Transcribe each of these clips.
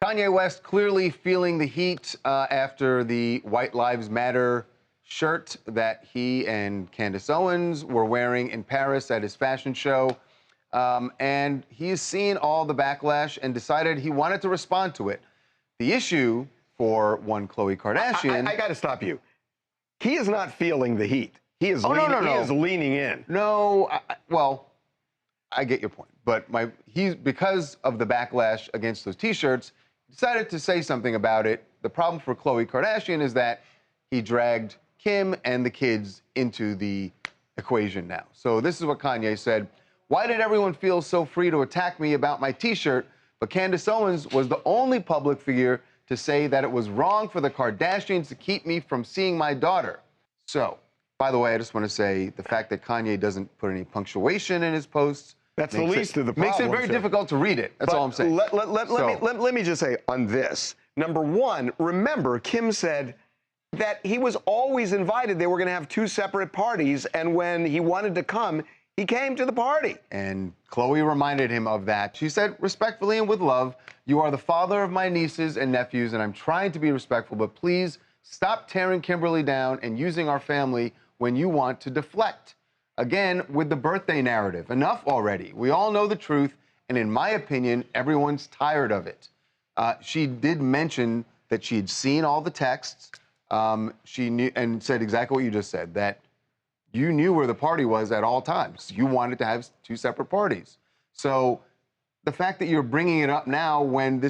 Kanye West clearly feeling the heat after the White Lives Matter shirt that he and Candace Owens were wearing in Paris at his fashion show. And he's seen all the backlash and decided he wanted to respond to it. The issue for one Khloe Kardashian... I got to stop you. He is not feeling the heat. He is, He is leaning in. No, well, I get your point. But because of the backlash against those T-shirts, decided to say something about it. The problem for Khloe Kardashian is that he dragged Kim and the kids into the equation now. So this is what Kanye said. Why did everyone feel so free to attack me about my T-shirt, but Candace Owens was the only public figure to say that it was wrong for the Kardashians to keep me from seeing my daughter? So, by the way, I just want to say the fact that Kanye doesn't put any punctuation in his posts, that's the least of the problems. Makes it very difficult to read it. That's all I'm saying. Let me just say on this. Number one, remember, Kim said that he was always invited. They were going to have two separate parties, and when he wanted to come, he came to the party. And Khloe reminded him of that. She said, respectfully and with love, you are the father of my nieces and nephews, and I'm trying to be respectful, but please stop tearing Kimberly down and using our family when you want to deflect. Again, with the birthday narrative. Enough already. We all know the truth, and in my opinion, everyone's tired of it. She did mention that she'd seen all the texts. She knew and said exactly what you just said, that you knew where the party was at all times. You wanted to have two separate parties. So the fact that you're bringing it up now when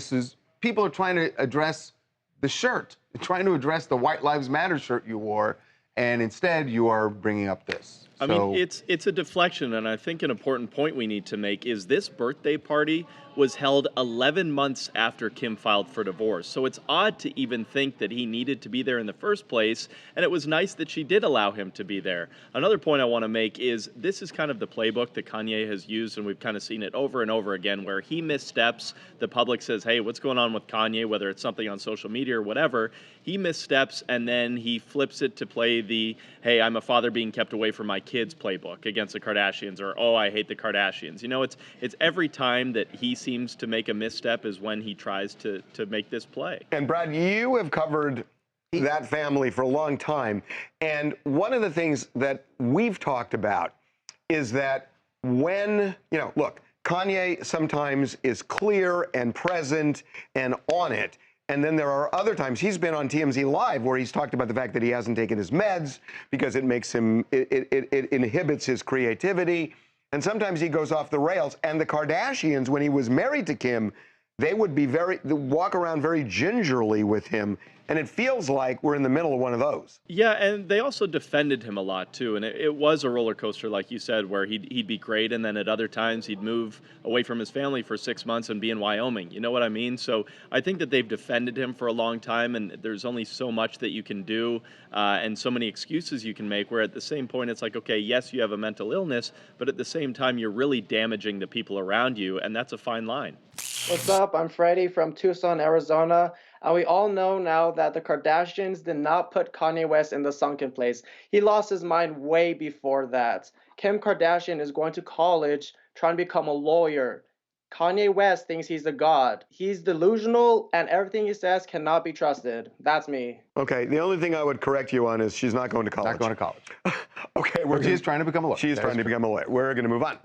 people are trying to address the shirt, trying to address the White Lives Matter shirt you wore, and instead you are bringing up this. I mean, it's a deflection, and I think an important point we need to make is this birthday party was held 11 months after Kim filed for divorce. So it's odd to even think that he needed to be there in the first place, and it was nice that she did allow him to be there. Another point I want to make is this is kind of the playbook that Kanye has used, and we've kind of seen it over and over again, where he missteps, the public says, hey, what's going on with Kanye, whether it's something on social media or whatever, he missteps, and then he flips it to play the, hey, I'm a father being kept away from my kids playbook against the Kardashians, or, oh, I hate the Kardashians. You know, it's every time that he seems to make a misstep is when he tries to make this play. And Brad, you have covered that family for a long time. And one of the things that we've talked about is that when, look, Kanye sometimes is clear and present and on it. And then there are other times he's been on TMZ Live where he's talked about the fact that he hasn't taken his meds because it makes him, it inhibits his creativity. And sometimes he goes off the rails. And the Kardashians, when he was married to Kim, they would walk around very gingerly with him. And it feels like we're in the middle of one of those. Yeah, and they also defended him a lot, too. And it was a roller coaster, like you said, where he'd be great, and then at other times he'd move away from his family for 6 months and be in Wyoming. You know what I mean? So I think that they've defended him for a long time, and there's only so much that you can do and so many excuses you can make, where at the same point it's like, okay, yes, you have a mental illness, but at the same time you're really damaging the people around you, and that's a fine line. What's up? I'm Freddie from Tucson, Arizona. And we all know now that the Kardashians did not put Kanye West in the sunken place. He lost his mind way before that. Kim Kardashian is going to college trying to become a lawyer. Kanye West thinks he's a god. He's delusional, and everything he says cannot be trusted. That's me. Okay, the only thing I would correct you on is she's not going to college. Not going to college. Okay, She's trying to become a lawyer. She's trying to become a lawyer. We're going to move on.